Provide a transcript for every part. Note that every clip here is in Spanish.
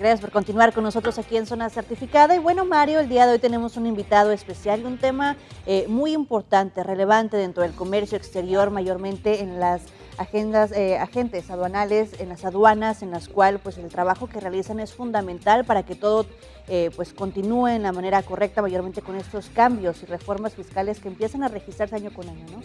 Gracias por continuar con nosotros aquí en Zona Certificada. Y bueno, Mario, el día de hoy tenemos un invitado especial y un tema muy importante, relevante dentro del comercio exterior, mayormente en las agentes aduanales, en las aduanas, en las cuales pues el trabajo que realizan es fundamental para que todo pues continúe en la manera correcta, mayormente con estos cambios y reformas fiscales que empiezan a registrarse año con año, ¿no?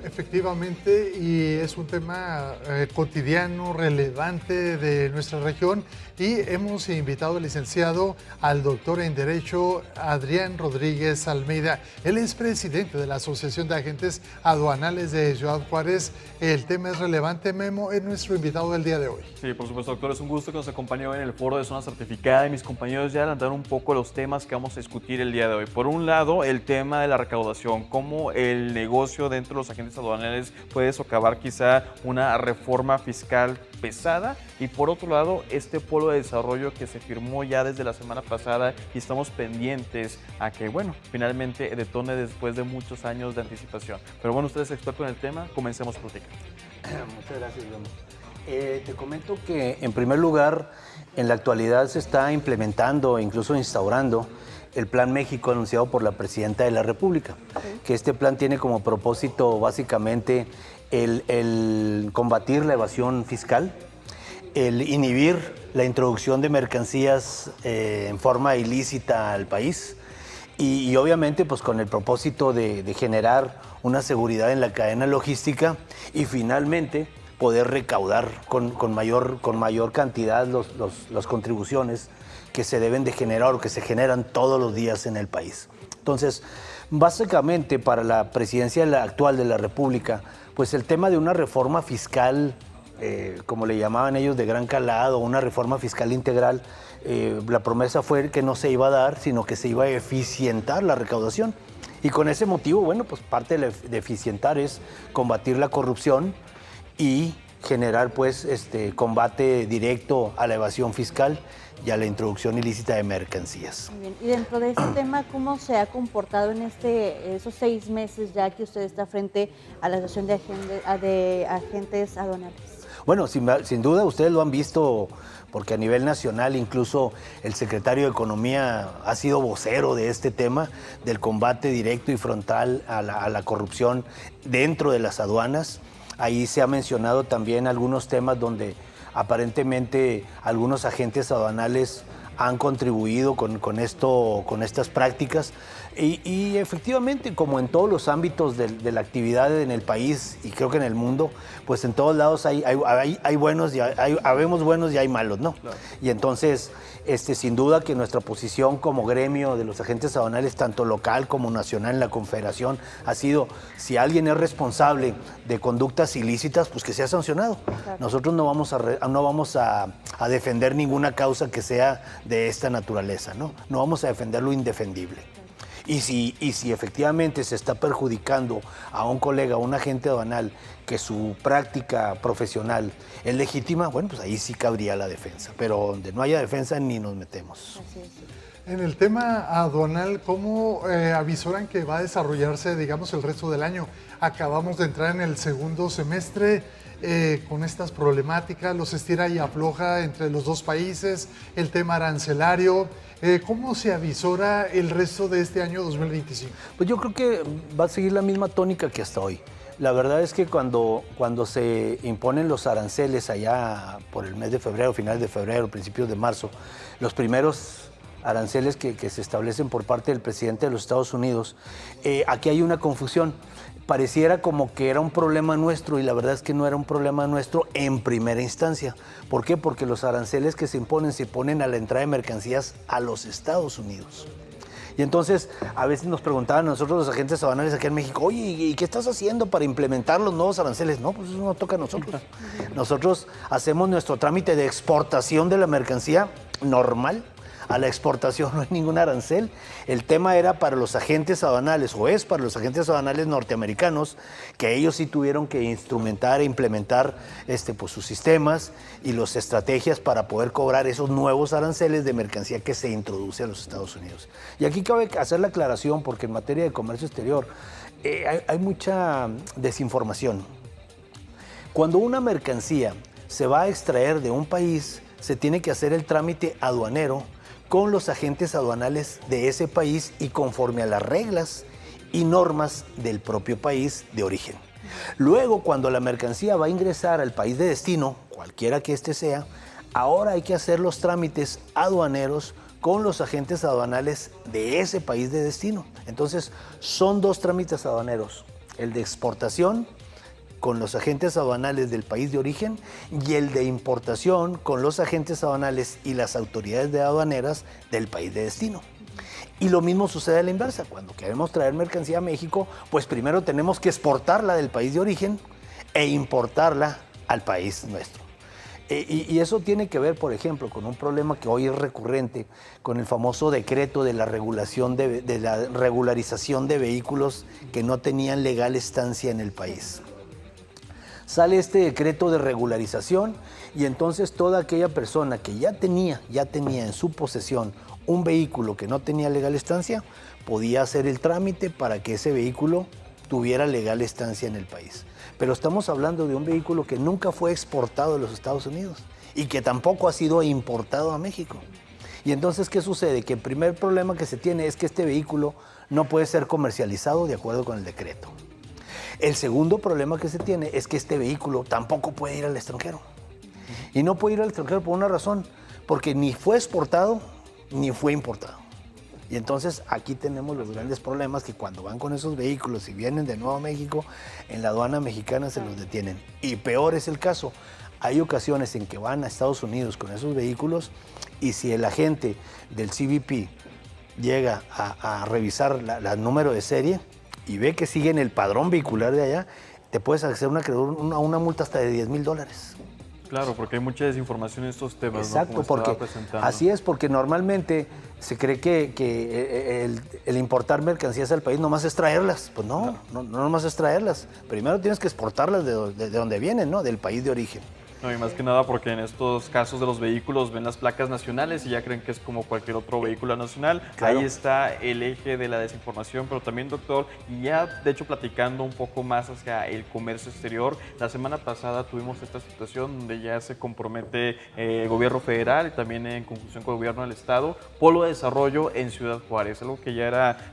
Efectivamente, y es un tema cotidiano, relevante de nuestra región, y hemos invitado al licenciado, al doctor en Derecho, Adrián Rodríguez Almeida. Él es presidente de la Asociación de Agentes Aduanales de Ciudad Juárez. El tema es relevante, Memo, es nuestro invitado del día de hoy. Sí, por supuesto, doctor, es un gusto que nos acompañe hoy en el foro de Zona Certificada, y mis compañeros ya adelantaron un poco los temas que vamos a discutir el día de hoy. Por un lado, el tema de la recaudación, cómo el negocio dentro de los agentes aduanales puede socavar quizá una reforma fiscal pesada, y por otro lado, este polo de desarrollo que se firmó ya desde la semana pasada y estamos pendientes a que, bueno, finalmente detone después de muchos años de anticipación. Pero bueno, usted es experto en el tema, comencemos a platicar. Muchas gracias, Guillermo. Te comento que, en primer lugar, en la actualidad se está implementando, incluso instaurando, el Plan México anunciado por la Presidenta de la República, que este plan tiene como propósito básicamente el combatir la evasión fiscal, el inhibir la introducción de mercancías en forma ilícita al país y obviamente pues con el propósito de generar una seguridad en la cadena logística y finalmente poder recaudar con mayor cantidad las contribuciones que se deben de generar o que se generan todos los días en el país. Entonces, básicamente para la presidencia actual de la República, pues el tema de una reforma fiscal, como le llamaban ellos, de gran calado, una reforma fiscal integral, la promesa fue que no se iba a dar, sino que se iba a eficientar la recaudación. Y con ese motivo, bueno, pues parte de eficientar es combatir la corrupción y generar pues combate directo a la evasión fiscal y a la introducción ilícita de mercancías. Muy bien. Y dentro de este tema, ¿cómo se ha comportado en esos 6 meses ya que usted está frente a la Asociación de Agentes Aduanales? Bueno, sin duda ustedes lo han visto, porque a nivel nacional incluso el secretario de Economía ha sido vocero de este tema, del combate directo y frontal a la corrupción dentro de las aduanas. Ahí se ha mencionado también algunos temas donde aparentemente algunos agentes aduanales han contribuido con estas prácticas y efectivamente, como en todos los ámbitos de la actividad en el país y creo que en el mundo, pues en todos lados hay buenos y habemos buenos y hay malos, ¿no? Claro. Y entonces, sin duda que nuestra posición como gremio de los agentes aduanales, tanto local como nacional en la Confederación, ha sido, si alguien es responsable de conductas ilícitas, pues que sea sancionado. Claro. Nosotros no vamos a defender ninguna causa que sea de esta naturaleza, ¿no? No vamos a defender lo indefendible. Y si efectivamente se está perjudicando a un colega, a un agente aduanal, que su práctica profesional es legítima, bueno, pues ahí sí cabría la defensa. Pero donde no haya defensa ni nos metemos. Así es. En el tema aduanal, ¿cómo avisoran que va a desarrollarse, digamos, el resto del año? Acabamos de entrar en el segundo semestre con estas problemáticas, los estira y afloja entre los dos países, el tema arancelario. ¿Cómo se avisora el resto de este año 2025? Pues yo creo que va a seguir la misma tónica que hasta hoy. La verdad es que cuando se imponen los aranceles allá por el mes de febrero, finales de febrero, principios de marzo, los primeros aranceles que se establecen por parte del presidente de los Estados Unidos, aquí hay una confusión. Pareciera como que era un problema nuestro y la verdad es que no era un problema nuestro en primera instancia. ¿Por qué? Porque los aranceles que se imponen a la entrada de mercancías a los Estados Unidos. Y entonces a veces nos preguntaban a nosotros los agentes aduanales aquí en México, oye, ¿y qué estás haciendo para implementar los nuevos aranceles? No, pues eso no toca a nosotros. Nosotros hacemos nuestro trámite de exportación de la mercancía normal. A la exportación no hay ningún arancel. El tema era para los agentes aduanales, o es para los agentes aduanales norteamericanos, que ellos sí tuvieron que instrumentar e implementar pues, sus sistemas y las estrategias para poder cobrar esos nuevos aranceles de mercancía que se introduce a los Estados Unidos. Y aquí cabe hacer la aclaración, porque en materia de comercio exterior hay mucha desinformación. Cuando una mercancía se va a extraer de un país, se tiene que hacer el trámite aduanero con los agentes aduanales de ese país y conforme a las reglas y normas del propio país de origen. Luego, cuando la mercancía va a ingresar al país de destino, cualquiera que éste sea, ahora hay que hacer los trámites aduaneros con los agentes aduanales de ese país de destino. Entonces, son dos trámites aduaneros, el de exportación con los agentes aduanales del país de origen y el de importación con los agentes aduanales y las autoridades de aduaneras del país de destino. Y lo mismo sucede a la inversa. Cuando queremos traer mercancía a México, pues primero tenemos que exportarla del país de origen e importarla al país nuestro. Y eso tiene que ver, por ejemplo, con un problema que hoy es recurrente, con el famoso decreto de la regulación de la regularización de vehículos que no tenían legal estancia en el país. Sale este decreto de regularización y entonces toda aquella persona que ya tenía en su posesión un vehículo que no tenía legal estancia, podía hacer el trámite para que ese vehículo tuviera legal estancia en el país. Pero estamos hablando de un vehículo que nunca fue exportado de los Estados Unidos y que tampoco ha sido importado a México. Y entonces, ¿qué sucede? Que el primer problema que se tiene es que este vehículo no puede ser comercializado de acuerdo con el decreto. El segundo problema que se tiene es que este vehículo tampoco puede ir al extranjero. Y no puede ir al extranjero por una razón, porque ni fue exportado ni fue importado. Y entonces aquí tenemos los grandes problemas que cuando van con esos vehículos y vienen de nuevo a México, en la aduana mexicana se los detienen. Y peor es el caso, hay ocasiones en que van a Estados Unidos con esos vehículos y si el agente del CBP llega a revisar el número de serie y ve que siguen el padrón vehicular de allá, te puedes hacer una multa hasta de $10,000. Claro, porque hay mucha desinformación en estos temas. Exacto, ¿no? porque así es, porque normalmente se cree que el importar mercancías al país nomás es traerlas. Pues no nomás es traerlas. Primero tienes que exportarlas de donde vienen, ¿no? Del país de origen. No, y más que nada porque en estos casos de los vehículos ven las placas nacionales y ya creen que es como cualquier otro vehículo nacional. Claro. Ahí está el eje de la desinformación, pero también, doctor, y ya de hecho platicando un poco más hacia el comercio exterior, la semana pasada tuvimos esta situación donde ya se compromete el gobierno federal y también en conjunción con el gobierno del estado, polo de desarrollo en Ciudad Juárez, algo que ya era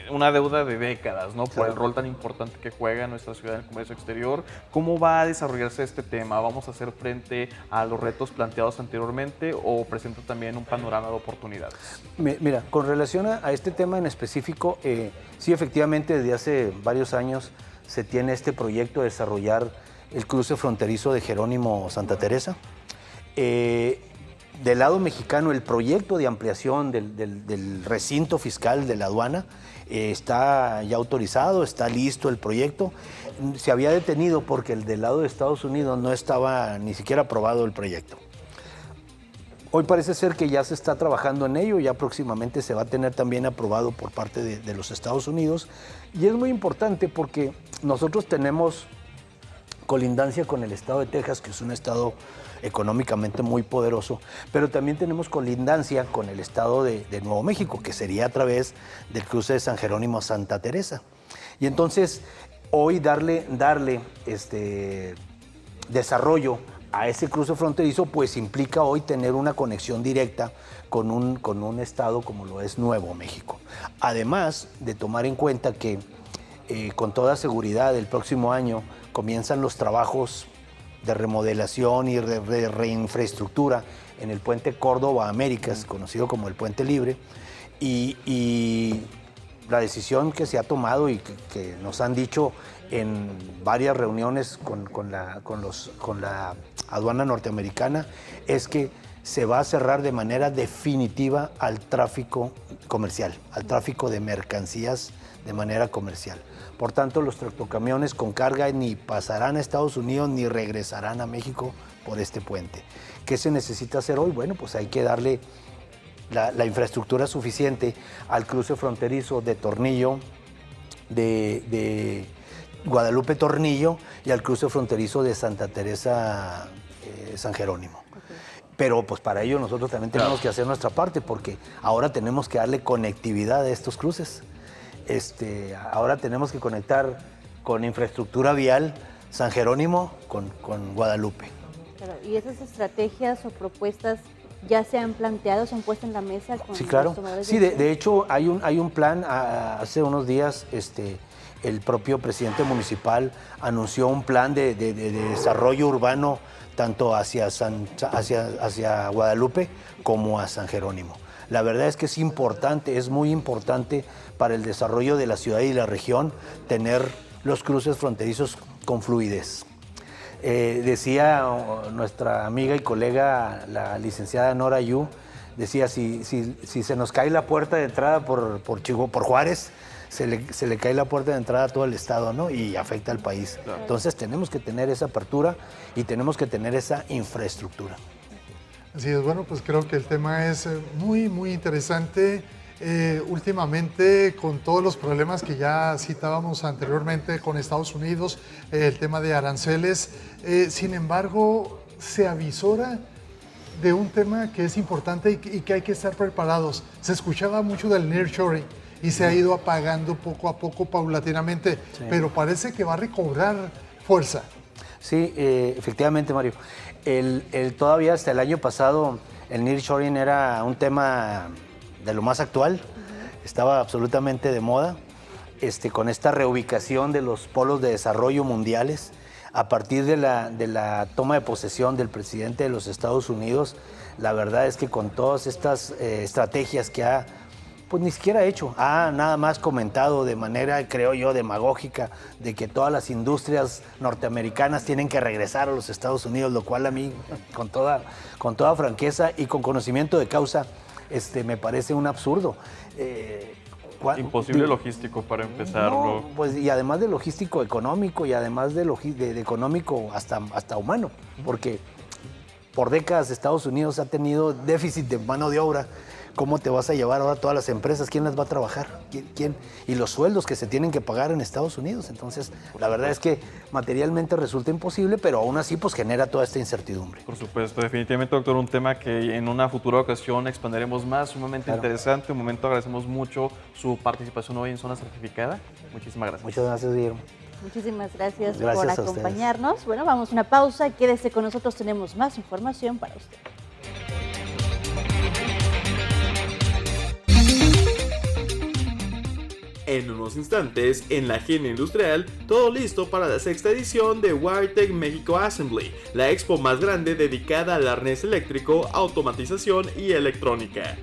una deuda de décadas, ¿no? Por el rol tan importante que juega nuestra ciudad en el comercio exterior. ¿Cómo va a desarrollarse este tema? ¿Vamos a hacer frente a los retos planteados anteriormente o presenta también un panorama de oportunidades? Mira, con relación a este tema en específico, sí, efectivamente, desde hace varios años se tiene este proyecto de desarrollar el cruce fronterizo de Jerónimo Santa Teresa. Del lado mexicano, el proyecto de ampliación del recinto fiscal de la aduana está ya autorizado, está listo el proyecto. Se había detenido porque el del lado de Estados Unidos no estaba ni siquiera aprobado el proyecto. Hoy parece ser que ya se está trabajando en ello, ya próximamente se va a tener también aprobado por parte de los Estados Unidos. Y es muy importante porque nosotros tenemos colindancia con el estado de Texas, que es un estado económicamente muy poderoso, pero también tenemos colindancia con el estado de Nuevo México, que sería a través del cruce de San Jerónimo a Santa Teresa. Y entonces, hoy darle desarrollo a ese cruce fronterizo, pues implica hoy tener una conexión directa con un estado como lo es Nuevo México. Además de tomar en cuenta que con toda seguridad el próximo año comienzan los trabajos de remodelación y de reinfraestructura en el puente Córdoba-Américas, conocido como el Puente Libre, y la decisión que se ha tomado y que nos han dicho en varias reuniones con la aduana norteamericana es que se va a cerrar de manera definitiva al tráfico comercial, al tráfico de mercancías de manera comercial. Por tanto, los tractocamiones con carga ni pasarán a Estados Unidos ni regresarán a México por este puente. ¿Qué se necesita hacer hoy? Bueno, pues hay que darle la infraestructura suficiente al cruce fronterizo de Tornillo, de Guadalupe Tornillo y al cruce fronterizo de Santa Teresa San Jerónimo. Okay. Pero pues para ello nosotros también tenemos que hacer nuestra parte porque ahora tenemos que darle conectividad a estos cruces. Ahora tenemos que conectar con infraestructura vial San Jerónimo con Guadalupe. Claro, ¿y esas estrategias o propuestas ya se han planteado, se han puesto en la mesa con Sí, claro. los tomadores Sí, de de hecho hay un plan. Hace unos días el propio presidente municipal anunció un plan de desarrollo urbano tanto hacia Guadalupe como a San Jerónimo. La verdad es que es importante, es muy importante para el desarrollo de la ciudad y la región tener los cruces fronterizos con fluidez. Decía nuestra amiga y colega, la licenciada Nora Yu, decía, si se nos cae la puerta de entrada por Juárez, se le cae la puerta de entrada a todo el estado, ¿no? Y afecta al país. Claro. Entonces tenemos que tener esa apertura y tenemos que tener esa infraestructura. Así es, bueno, pues creo que el tema es muy, muy interesante. Últimamente, con todos los problemas que ya citábamos anteriormente con Estados Unidos, el tema de aranceles, sin embargo, se avisora de un tema que es importante y que hay que estar preparados. Se escuchaba mucho del nearshoring y se ha ido apagando poco a poco, paulatinamente, sí, pero parece que va a recobrar fuerza. Sí, efectivamente, Mario. Todavía hasta el año pasado el nearshoring era un tema de lo más actual, estaba absolutamente de moda, con esta reubicación de los polos de desarrollo mundiales. A partir de la toma de posesión del presidente de los Estados Unidos, la verdad es que con todas estas estrategias que pues ni siquiera ha hecho, ha nada más comentado de manera, creo yo, demagógica, de que todas las industrias norteamericanas tienen que regresar a los Estados Unidos, lo cual a mí, con toda franqueza y con conocimiento de causa, me parece un absurdo. Imposible logístico para empezarlo. No, pues, y además de logístico económico y además de económico hasta humano, porque por décadas Estados Unidos ha tenido déficit de mano de obra. ¿Cómo te vas a llevar ahora todas las empresas? ¿Quién las va a trabajar? ¿Quién? Y los sueldos que se tienen que pagar en Estados Unidos. Entonces, la verdad es que materialmente resulta imposible, pero aún así pues genera toda esta incertidumbre. Por supuesto, definitivamente, doctor, un tema que en una futura ocasión expanderemos más, sumamente interesante. Un momento, agradecemos mucho su participación hoy en Zona Certificada. Muchísimas gracias. Muchas gracias, Guillermo. Muchísimas gracias por acompañarnos. Bueno, vamos a una pausa. Quédese con nosotros, tenemos más información para usted. En unos instantes, en la Agenda Industrial, todo listo para la sexta edición de WireTech México Assembly, la expo más grande dedicada al arnés eléctrico, automatización y electrónica.